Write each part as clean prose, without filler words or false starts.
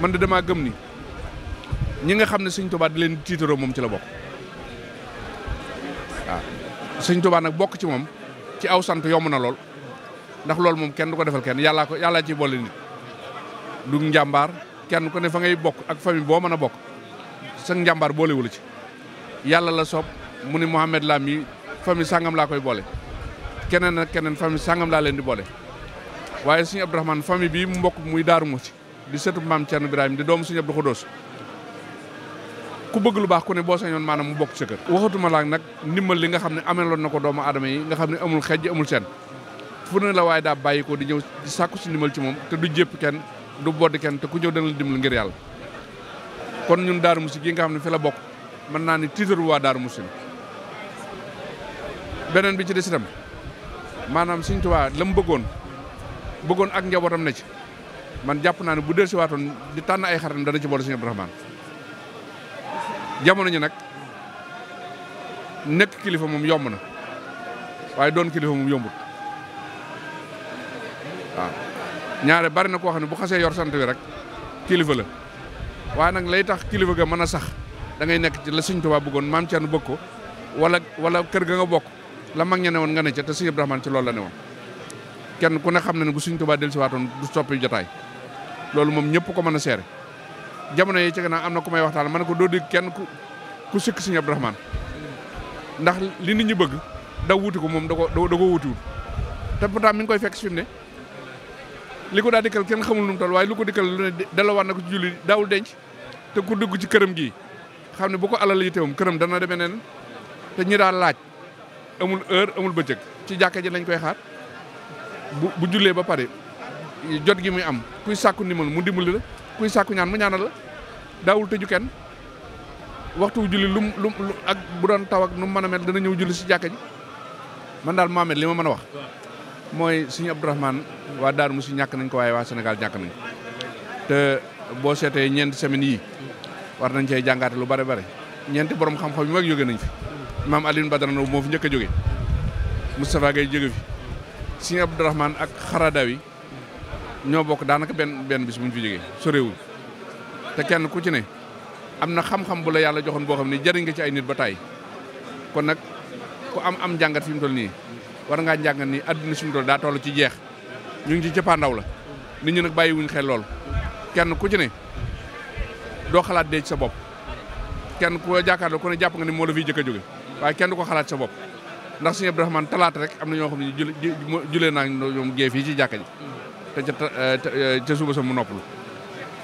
man de damaa gëm ni ñi nga xam ne Sëñ Tuubaa di leen tiitaroo moom ci la bokk waaw Sëñ Tuubaa nag bokk ci moom ci aw sant yomb na lool ndax loolu moom kenn du ko defal kenn yàllaa ci boole nit du njàmbaar kenn ku ne fa ngay bokk ak famille boo mën a bokk sa njàmbaar boolewul ci yàlla la soob mu ni Mouhamed Lam yi famille sàngam laa koy boole keneen ak keneen famille sàngam laa leen di boole waaye Sëñ Abdourahmane famille bii mu mbokk muy Daaru Muxti di sëtu maam Thierno Birahim di doomu Sëñ Abdou Khoudous ku bëgg lu baax ku ne boo sañoon maanaam mu bokk sa kër waxatuma laak nag ndimbal li nga xam ne ameloon na ko doomu aadama yi nga xam ne amul xejj amul seen fu ne la waaye daa bàyyi ko di ñëw di sàkku si ndimbal ci moom te du jépp kenn du bodd kenn te ku ñëw dana la dimbal ngir yàlla kon ñun Daaru Muxti gi nga xam ne fi la bokk mën naa ni tiitaru waa Daaru Muxti beneen bi ci des itam maanaam Sëñ Tuubaa la mu bëggoon ak njabootam ne ci man jàpp naa ne bu del si waatoon di tànn ay xaritam dana ci boole Sëñ Abdourahmane jamono ñi nag nekk kilifa moom yomb na waaye doon kilifa moom yombut waaw ñaare bari na koo xam ne bu xasee yor sant wi rek kilifa la waaye nag lay tax kilifa ga mën a sax da ngay nekk ci la Sëñ Tuubaa bëggoon maam Thierno bëgg ko wala kër ga nga bokk la mag ña ne woon nga ne ca te Sëñ Abdourahmane ci loolu la ne woon kenn ku ne xam na ne bu Sëñ Tuubaa del si waatoon du soppi jotaay loolu moom ñëpp ko mën a seere jamono yi ci gannaaw am na ku may waxtaan ma ne ko doo dégg kenn ku sikk Sëñ Abdourahmane ndax li nit ñi bëgg daw wuti ko moom da ko wutiwut te pourtant mi ngi koy fekk si fi mu ne li ko daa dikkal kenn xamul nu mu toll waaye lu ko dikkal lu ne delloowaat na ko ci julli daawul denc te ku dugg ci këram gii xam ne bu ko alal yitewam këram dana demee neen te ñi daal laaj amul heure amul bëccëg ci jàkka ji lañ koy xaar bu jullee ba pare jot gi muy am kuy sàkku ndimbal mu dimbali la kuy sàkku ñaan mu ñaanal la daawul tëju kenn waxtu julli lu ak bu doon taw ak nu mu mën a mel dana ñëw julli si jàkka ji man daal Mohamed li ma mën a wax mooy Sëñ Abdourahmane waa Daaru Muxti ñàkk nañ ko waaye waa Sénégal ñàkk nañ ko te boo seetee ñeenti semaines yii war nañ cee jàngaate lu bare bare ñeenti borom xam-xam yu mag jóge nañ fi maam Alioune Badara Ndao moo fi njëkk a jóge Moustapha Gueye jóge fi Sëñ Abdourahmane ak Xaradawi ñoo bokk daanaka benn bis bu ñu fi jógee sorewul te kenn ku ci ne am na xam-xam bu la yàlla joxoon boo xam ne jëriñ nga ci ay nit ba tàyyi kon nag ku am njàngat fi mu toll nii war ngaa njàngat ni adduna fi mu toll daa toll ci jeex ñu ngi ci cëppaandaw la nit ñi nag bàyyiwuñ xel lool kenn ku ci ne doo xalaat dee ci sa bopp kenn ku jàkkaarloo ku ne jàpp nga ni moo la fiy jëkk a jóge waaye kenn du ko xalaat sa bopp ndax Sëñ Abdourahmane talaata rek am na ñoo xam ne julee naa ñoom gée fii ci jàkka ji te ca suba sa mu noppalu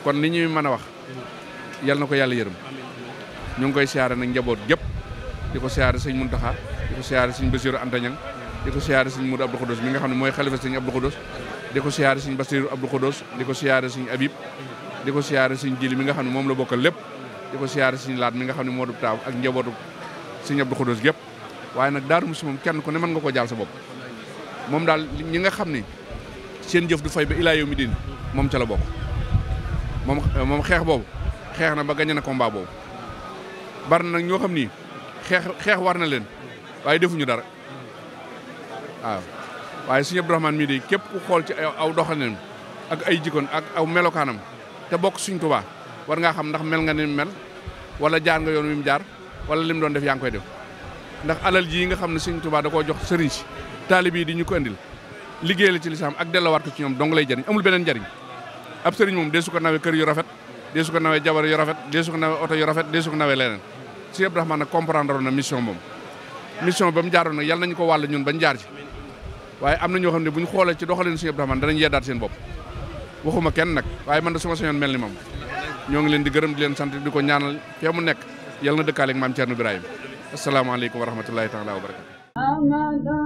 kon li ñuy mën a wax yal na ko yàlla yërëm ñu ngi koy siyaare nag njaboot gépp di ko siyaare Sëñ Muntaxa di ko siyaare Sëñ Basiru Anta Ñaŋ di ko siyaare Sëñ Mudu Abdou Khoudous mi nga xam ne mooy xalifa Sëñ Abdou Khoudous di ko siyaare Sëñ Basiru Abdou Khoudous di ko siyaare Sëñ Abib di ko siyaare Sëñ Jili mi nga xam ne moom la bokkal lépp di ko siyaare Sëñ Laat mi nga xam ne moo du taaw ak njabootu Sëñ Abdou Khoudous gépp waaye nag Daaru Muxti moom kenn ku ne mën nga ko jaal sa bopp moom daal ñi nga xam ne seen jëf du fay ba ilaa yawmi diin moom ca la bokk moom xeex boobu xeex na ba gañe na combat boobu bari na nag ñoo xam ni xeex war na leen waaye defuñu dara waaw waaye Sëñ Abdourahmane mii de képp ku xool ci aw doxalinam ak ay jikkoon ak aw melokaanam te bokk Sëñ Tuubaa war ngaa xam ndax mel nga ni mel wala jaar nga yoon wi mu jaar wala lim doon def yaa ngi koy def ndax alal ji nga xam ne Sëñ Tuubaa da koo jox sëriñ si taalib yi di ñu ko andil liggéey la ci lislaam ak delluwaat ko ci ñoom dong lay jëriñ amul beneen njëriñ ab sëriñ moom dee su ko nawee kër yu rafet dee su ko nawee jabar yu rafet dee su ko nawee oto yu rafet dee su ko nawee leneen Sëñ Abdourahmane nag comprendre na mission moom mission ba mu jaaroon nag yàlla nañu ko wàll ñun bañ jaar ci waaye am na ñoo xam ne bu ñu xoolee ci doxalin Sëñ Abdourahmane danañ yeddaat seen bopp waxuma kenn nag waaye man da suma sañoon mel ni moom ñoo ngi leen di gërëm di leen sant di ko ñaanal fee mu nekk yàlla na dëkkaale ak maam Thierno Birahim asalaamaaleykum wa rahmatullahi taala wa barakatu